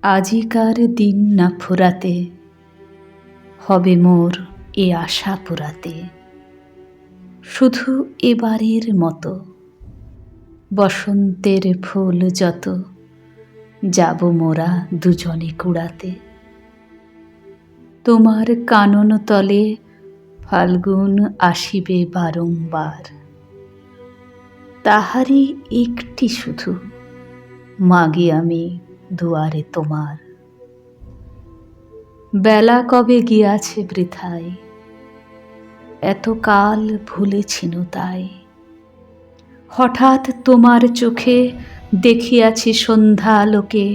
আজিকার দিন না ফুরাতে, হবে মোর এ আশা পুরাতে। শুধু এবারের মতো বসন্তের ফুল যত, যাব মোরা দুজনে কুড়াতে। তোমার কানন তলে ফাল্গুন আসিবে বারংবার, তাহারই একটি শুধু মাগি আমি দুয়ারে তোমার। বেলা কবে গিয়াছে বৃথায়, এত কাল ভুলেছিনু তাই। হঠাৎ তোমার চোখে দেখিয়াছি সন্ধ্যালোকে,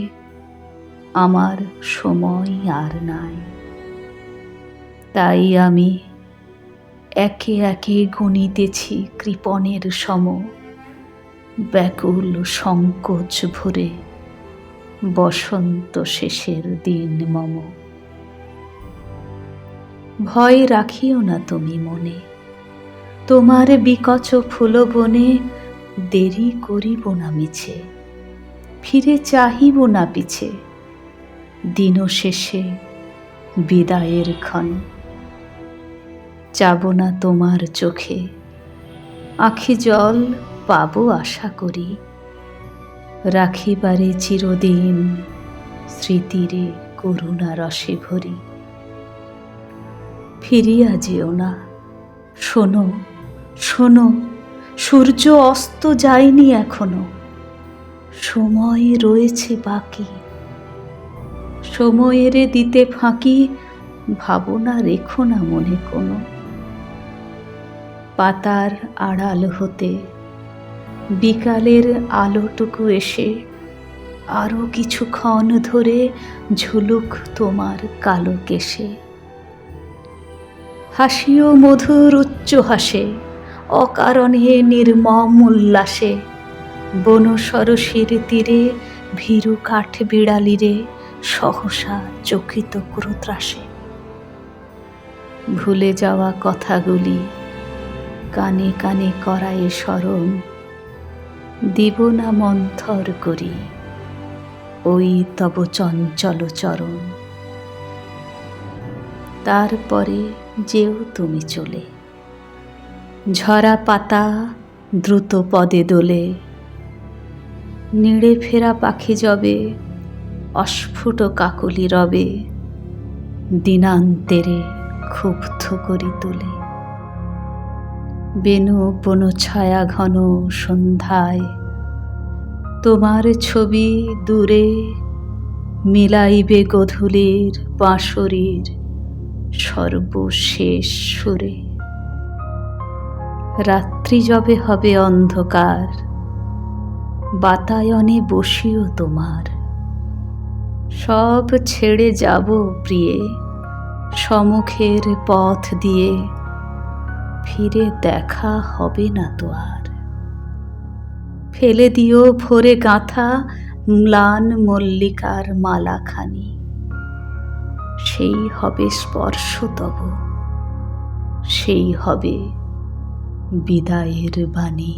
আমার সময় আর নাই। তাই আমি একে একে গণিতেছি কৃপণের সম, ব্যাকুল সংকোচ ভরে বসন্ত শেষের দিন মম। ভয় রাখিও না তুমি মনে, তোমার বিকচ ফুলবনে দেরি করিব না মিছে, ফিরে চাহিব না পিছে। দিন শেষে বিদায়ের ক্ষণ, যাব না তোমার চোখে আখি জল পাবো আশা করি। রাখিবারে চিরদিন স্মৃতিরে করুণা রসে ভরি। ফিরিয়া যেও না, শোনো শোনো, সূর্য অস্ত যায়নি এখনো, সময় রয়েছে বাকি। সময়ের দিতে ফাঁকি, ভাবনা রেখো না মনে কোনো। পাতার আড়াল হতে বিকালের আলোটুকু এসে আরো কিছুক্ষণ ধরে ঝুলুক তোমার কালো কেশে। হাসিও মধুর উচ্চ হাসে, অকারণে নির্মম উল্লাসে। বন সরসীর তীরে ভীরু কাঠ বিড়ালিরে সহসা চকিত ক্রোত্রাসে। ভুলে যাওয়া কথাগুলি কানে কানে করায় স্মরণ, দিব না মন্থর করি ওই তব চঞ্চল চরণ। তারপরে যেও তুমি চলে, ঝরা পাতা দ্রুত পদে দোলে। নেড়ে ফেরা পাখি যবে অস্ফুট কাকলি রবে, দিনান্তেরে ক্ষুব্ধ করি তোলে। বেনু বন ছায়া ঘন সন্ধ্যায়, তোমার ছবি দূরে মিলাইবে গোধূলির বাঁশরীর সর্বশেষ সুরে। রাত্রি যবে হবে অন্ধকার, বাতায়নে বসিও তোমার। সব ছেড়ে যাব প্রিয়ে সম্মুখের পথ দিয়ে, ফিরে দেখা হবে না তো আর। ফেলে দিও ভোরে গাঁথা ম্লান মল্লিকার মালাখানি, সেই হবে স্পর্শ তব, সেই হবে বিদায়ের বাণী।